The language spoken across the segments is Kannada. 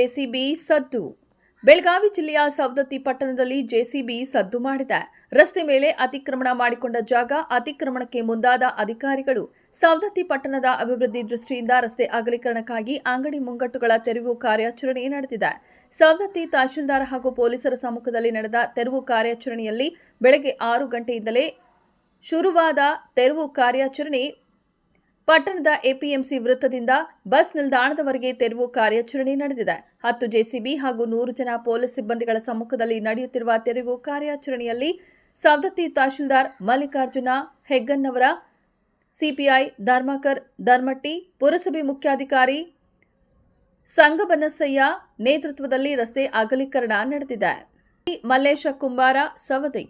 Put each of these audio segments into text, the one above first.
ಜೆಸಿಬಿ ಸದ್ದು. ಬೆಳಗಾವಿ ಜಿಲ್ಲೆಯ ಸವದತ್ತಿ ಪಟ್ಟಣದಲ್ಲಿ ಜೆಸಿಬಿ ಸದ್ದು ಮಾಡಿದೆ. ರಸ್ತೆ ಮೇಲೆ ಅತಿಕ್ರಮಣ ಮಾಡಿಕೊಂಡ ಜಾಗ ಅತಿಕ್ರಮಣಕ್ಕೆ ಮುಂದಾದ ಅಧಿಕಾರಿಗಳು ಸವದತ್ತಿ ಪಟ್ಟಣದ ಅಭಿವೃದ್ಧಿ ದೃಷ್ಟಿಯಿಂದ ರಸ್ತೆ ಅಗಲೀಕರಣಕ್ಕಾಗಿ ಅಂಗಡಿ ಮುಂಗಟ್ಟುಗಳ ತೆರವು ಕಾರ್ಯಾಚರಣೆ ನಡೆದಿದೆ. ಸವದತ್ತಿ ತಹಶೀಲ್ದಾರ್ ಹಾಗೂ ಪೊಲೀಸರ ಸಮ್ಮುಖದಲ್ಲಿ ನಡೆದ ತೆರವು ಕಾರ್ಯಾಚರಣೆಯಲ್ಲಿ ಬೆಳಗ್ಗೆ 6 ಗಂಟೆಯಿಂದಲೇ ಶುರುವಾದ ತೆರವು ಕಾರ್ಯಾಚರಣೆ ಪಟ್ಟಣದ ಎಪಿಎಂಸಿ ವೃತ್ತದಿಂದ ಬಸ್ ನಿಲ್ದಾಣದವರೆಗೆ ತೆರವು ಕಾರ್ಯಾಚರಣೆ ನಡೆದಿದೆ. 10 ಜೆಸಿಬಿ ಹಾಗೂ 100 ಜನ ಪೊಲೀಸ್ ಸಿಬ್ಬಂದಿಗಳ ಸಮ್ಮುಖದಲ್ಲಿ ನಡೆಯುತ್ತಿರುವ ತೆರವು ಕಾರ್ಯಾಚರಣೆಯಲ್ಲಿ ಸವದತ್ತಿ ತಹಶೀಲ್ದಾರ್ ಮಲ್ಲಿಕಾರ್ಜುನ ಹೆಗ್ಗನ್ನವರ, ಸಿಪಿಐ ಧರ್ಮಾಕರ್ ಧರ್ಮಟ್ಟಿ, ಪುರಸಭೆ ಮುಖ್ಯಾಧಿಕಾರಿ ಸಂಗಬನಸಯ್ಯ ನೇತೃತ್ವದಲ್ಲಿ ರಸ್ತೆ ಅಗಲೀಕರಣ ನಡೆದಿದೆ. ಮಲ್ಲೇಶ ಕುಂಬಾರ, ಸವದಿ.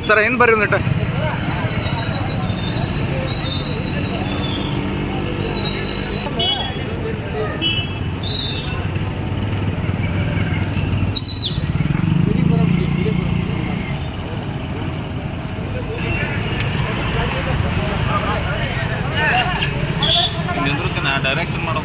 ಸರ್ ಏನು ಬರ್ರಿ ಒಂದಿಟ್ಟ ಡೈರೆಕ್ಷನ್ ಮಾಡೋ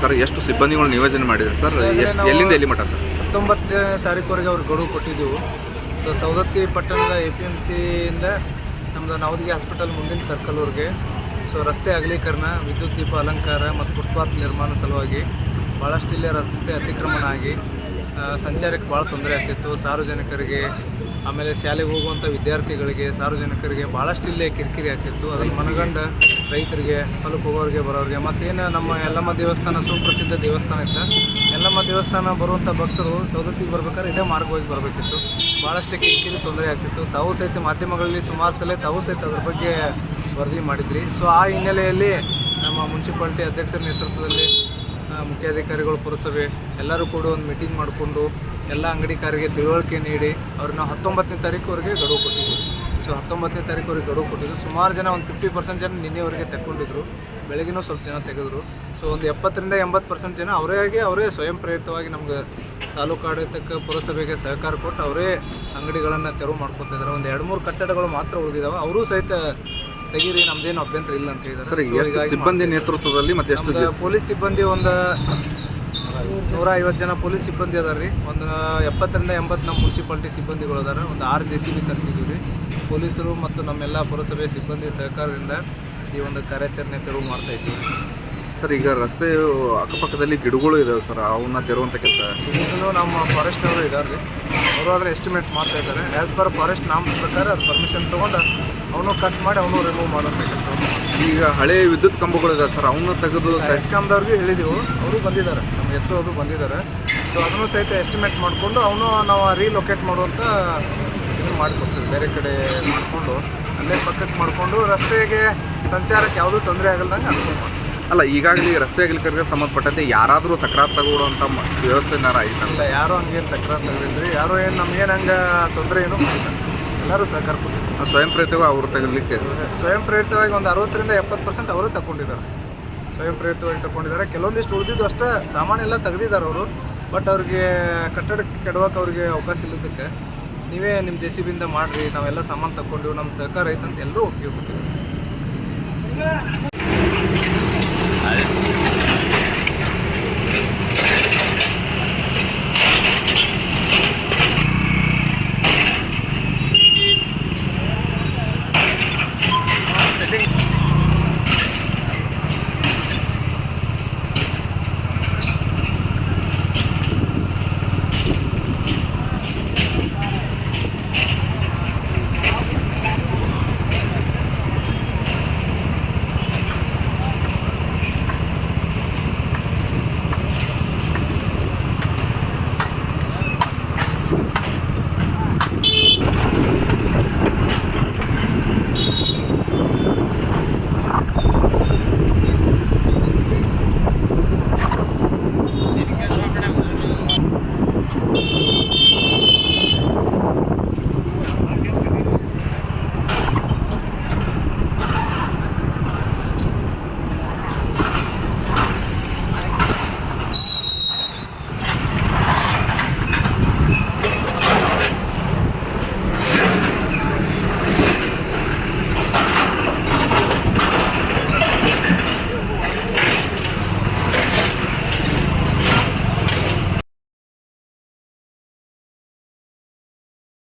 ಸರ್ ಎಷ್ಟು ಸಿಬ್ಬಂದಿಗಳು ನಿಯೋಜನೆ ಮಾಡಿದ್ರು ಸರ್? ಎಲ್ಲಿಂದ ಎಲ್ಲಿ ಮಟ್ಟ ಸರ್? 19ನೇ ತಾರೀಕುವರೆಗೆ ಅವ್ರಿಗೆ ಗಡುವು ಕೊಟ್ಟಿದ್ದೆವು. ಸೊ ಸವದತ್ತಿ ಪಟ್ಟಣದ APMCಯಿಂದ ನಮ್ಮದು ನವದಗಿ ಹಾಸ್ಪಿಟಲ್ ಮುಂದಿನ ಸರ್ಕಲ್ವರೆಗೆ ಸೊ ರಸ್ತೆ ಅಗಲೀಕರಣ, ವಿದ್ಯುತ್ ದೀಪ ಅಲಂಕಾರ ಮತ್ತು ಫುಟ್ಪಾತ್ ನಿರ್ಮಾಣ ಸಲುವಾಗಿ ಭಾಳಷ್ಟು ಇಲ್ಲೇ ರಸ್ತೆ ಅತಿಕ್ರಮಣ ಆಗಿ ಸಂಚಾರಕ್ಕೆ ಭಾಳ ತೊಂದರೆ ಆಗ್ತಿತ್ತು. ಸಾರ್ವಜನಿಕರಿಗೆ, ಆಮೇಲೆ ಶಾಲೆಗೆ ಹೋಗುವಂಥ ವಿದ್ಯಾರ್ಥಿಗಳಿಗೆ, ಸಾರ್ವಜನಿಕರಿಗೆ ಭಾಳಷ್ಟು ಇಲ್ಲೇ ಕಿರಿಕಿರಿ ಆಗ್ತಿತ್ತು. ಅದ್ರಲ್ಲಿ ಮನಗಂಡ ರೈತರಿಗೆ, ಹೊಲಕ್ಕೆ ಹೋಗೋರಿಗೆ ಬರೋರಿಗೆ, ಮತ್ತೇನು ನಮ್ಮ ಯಲ್ಲಮ್ಮ ದೇವಸ್ಥಾನ ಸುಪ್ರಸಿದ್ಧ ದೇವಸ್ಥಾನ ಇತ್ತು. ಯಲ್ಲಮ್ಮ ದೇವಸ್ಥಾನ ಬರುವಂಥ ಭಕ್ತರು ಸವದತ್ತಿಗೆ ಬರ್ಬೇಕಾದ್ರೆ ಇದೇ ಮಾರ್ಗವಾಗಿ ಬರಬೇಕಿತ್ತು. ಭಾಳಷ್ಟು ಕಿರಿಕಿರಿ ತೊಂದರೆ ಆಗ್ತಿತ್ತು. ತಾವು ಸಹಿತ ಮಾಧ್ಯಮಗಳಲ್ಲಿ ಸುಮಾರು ಸಲ ತಾವು ಸಹಿತ ಅದ್ರ ಬಗ್ಗೆ ವರದಿ ಮಾಡಿದ್ರಿ. ಸೊ ಆ ಹಿನ್ನೆಲೆಯಲ್ಲಿ ನಮ್ಮ ಮುನ್ಸಿಪಾಲ್ಟಿ ಅಧ್ಯಕ್ಷರ ನೇತೃತ್ವದಲ್ಲಿ ಮುಖ್ಯಾಧಿಕಾರಿಗಳು, ಪುರಸಭೆ ಎಲ್ಲರೂ ಕೂಡ ಒಂದು ಮೀಟಿಂಗ್ ಮಾಡಿಕೊಂಡು ಎಲ್ಲ ಅಂಗಡಿಕಾರರಿಗೆ ತಿಳುವಳಿಕೆ ನೀಡಿ ಅವ್ರನ್ನ 19ನೇ ತಾರೀಕುವರೆಗೆ ಗಡುವು ಕೊಟ್ಟಿದ್ದರು. ಸೊ 19ನೇ ತಾರೀಕುವರೆಗೆ ಗಡುವು ಕೊಟ್ಟಿದ್ದು ಸುಮಾರು ಜನ, ಒಂದು 50% ಜನ ನಿನ್ನೆವರೆಗೆ ತಗೊಂಡಿದ್ರು. ಬೆಳಗಿನೂ ಸ್ವಲ್ಪ ಜನ ತೆಗೆದ್ರು. ಸೊ ಒಂದು 70ರಿಂದ 80% ಜನ ಅವರೇ ಸ್ವಯಂ ಪ್ರೇರಿತವಾಗಿ ನಮ್ಗೆ ತಾಲೂಕು ಆಡಳಿತಕ್ಕೆ, ಪುರಸಭೆಗೆ ಸಹಕಾರ ಕೊಟ್ಟು ಅವರೇ ಅಂಗಡಿಗಳನ್ನು ತೆರವು ಮಾಡ್ಕೊತಿದ್ದಾರೆ. ಒಂದು 2-3 ಕಟ್ಟಡಗಳು ಮಾತ್ರ ಉಳಿದಿದ್ದಾವೆ. ಅವರೂ ಸಹಿತ ತೆಗೀರಿ, ನಮ್ದೇನು ಅಭ್ಯಂತರ ಇಲ್ಲ ಅಂತ ಹೇಳಿದ್ದಾರೆ. ಸರ್, ಎಷ್ಟು ಸಿಬ್ಬಂದಿ ನೇತೃತ್ವದಲ್ಲಿ ಮತ್ತು ಎಷ್ಟು ಪೊಲೀಸ್ ಸಿಬ್ಬಂದಿ ಒಂದು 150 ಜನ ಪೊಲೀಸ್ ಸಿಬ್ಬಂದಿ ಅದಾರ ರೀ. ಒಂದು 70ರಿಂದ 80 ನಮ್ಮ ಮುನ್ಸಿಪಾಲ್ಟಿ ಸಿಬ್ಬಂದಿಗಳು ಅದಾರ. ಒಂದು 6 JCB ತರಿಸಿದ್ವಿ ರೀ. ಪೊಲೀಸರು ಮತ್ತು ನಮ್ಮೆಲ್ಲ ಪುರಸಭೆ ಸಿಬ್ಬಂದಿ ಸಹಕಾರದಿಂದ ಈ ಒಂದು ಕಾರ್ಯಾಚರಣೆ ತೆರವು ಮಾಡ್ತಾ ಇದ್ದೀವಿ. ಸರ್, ಈಗ ರಸ್ತೆ ಅಕ್ಕಪಕ್ಕದಲ್ಲಿ ಗಿಡಗಳು ಇದಾವೆ ಸರ್, ಅವನ್ನ ತೆರುವಂಥ ಕೆಲಸ ಇದನ್ನು ನಮ್ಮ ಫಾರೆಸ್ಟ್ ಅವರು ಇದ್ದಾರೆ ರೀ. ಅವರು ಆದರೆ ಎಸ್ಟಿಮೇಟ್ ಮಾಡ್ತಾ ಇದ್ದಾರೆ. ಆ್ಯಸ್ ಪರ್ ಫಾರೆಸ್ಟ್ ನಾಮ್ಸ್ ಪ್ರಕಾರ ಅದು ಪರ್ಮಿಷನ್ ತೊಗೊಂಡು ಅವನು ಕಟ್ ಮಾಡಿ ಅವನು ರಿಮೂವ್ ಮಾಡೋಂಥ ಕೆಲಸ. ಈಗ ಹಳೆ ವಿದ್ಯುತ್ ಕಂಬಗಳು ಇದಾವೆ ಸರ್, ಅವನ್ನ ತೆಗೆದು ಎಸ್ಕಾಮ್ದವ್ರಿಗೆ ಹೇಳಿದೆವು, ಅವರು ಬಂದಿದ್ದಾರೆ, ನಮ್ಮ SO ಅವರು ಬಂದಿದ್ದಾರೆ. ಸೊ ಅದನ್ನು ಸಹಿತ ಎಸ್ಟಿಮೇಟ್ ಮಾಡಿಕೊಂಡು ಅವನು ನಾವು ರೀಲೊಕೇಟ್ ಮಾಡುವಂಥ ಇದನ್ನು ಮಾಡಿಕೊಡ್ತೀವಿ. ಬೇರೆ ಕಡೆ ಮಾಡಿಕೊಂಡು ಅಲ್ಲೇ ಪಕ್ಕಕ್ಕೆ ಮಾಡಿಕೊಂಡು ರಸ್ತೆಗೆ ಸಂಚಾರಕ್ಕೆ ಯಾವುದೂ ತೊಂದರೆ ಆಗಲ್ದಂಗೆ ಅನುಕೂಲ ಮಾಡ್ತೀವಿ. ಅಲ್ಲ, ಈಗಾಗಲೇ ರಸ್ತೆ ಅಗಲೀಕರಣಕ್ಕೆ ಸಂಬಂಧಪಟ್ಟಂತೆ ಯಾರಾದರೂ ತಕರಾರು ತಗೊಳ್ಳೋಂಥ ವ್ಯವಸ್ಥೆ ಇಲ್ಲ, ಯಾರೂ ಹಂಗೇನು ತಕರಾರು ತಗೊಂಡ್ರಿ, ಯಾರೂ ಏನು ನಮಗೇನು ಹಂಗೆ ತೊಂದರೆ ಏನೂ ಮಾಡಿಲ್ಲ. ಎಲ್ಲರೂ ಸಹಕಾರ ಕೊಟ್ಟಿದ್ದಾರೆ. ಸ್ವಯಂ ಪ್ರೇರಿತವಾಗಿ ಅವರು ತಗೊಳ್ಳಿಕ್ಕೆ ಸ್ವಯಂ ಪ್ರೇರಿತವಾಗಿ ಒಂದು 60ರಿಂದ 70% ಅವರೇ ತಗೊಂಡಿದ್ದಾರೆ. ಸ್ವಯಂ ಪ್ರೇರಿತವಾಗಿ ತಗೊಂಡಿದ್ದಾರೆ. ಕೆಲವೊಂದಿಷ್ಟು ಉಳಿದಿದ್ದು ಅಷ್ಟೇ ಸಾಮಾನು ಎಲ್ಲ ತೆಗೆದಿದ್ದಾರೆ ಅವರು. ಬಟ್ ಅವ್ರಿಗೆ ಕಟ್ಟಡಕ್ಕೆ ಕೆಡವಕ್ಕೆ ಅವ್ರಿಗೆ ಅವಕಾಶ ಇಲ್ಲದಕ್ಕೆ ನೀವೇ ನಿಮ್ಮ JCBಯಿಂದ ಮಾಡಿರಿ, ನಾವೆಲ್ಲ ಸಾಮಾನು ತಗೊಂಡಿವಿ, ನಮ್ಮ ಸಹಕಾರ ಐತಂತ ಎಲ್ಲರೂ ಒಪ್ಪಿಗೆ ಕೊಟ್ಟಿದ್ದೀವಿ.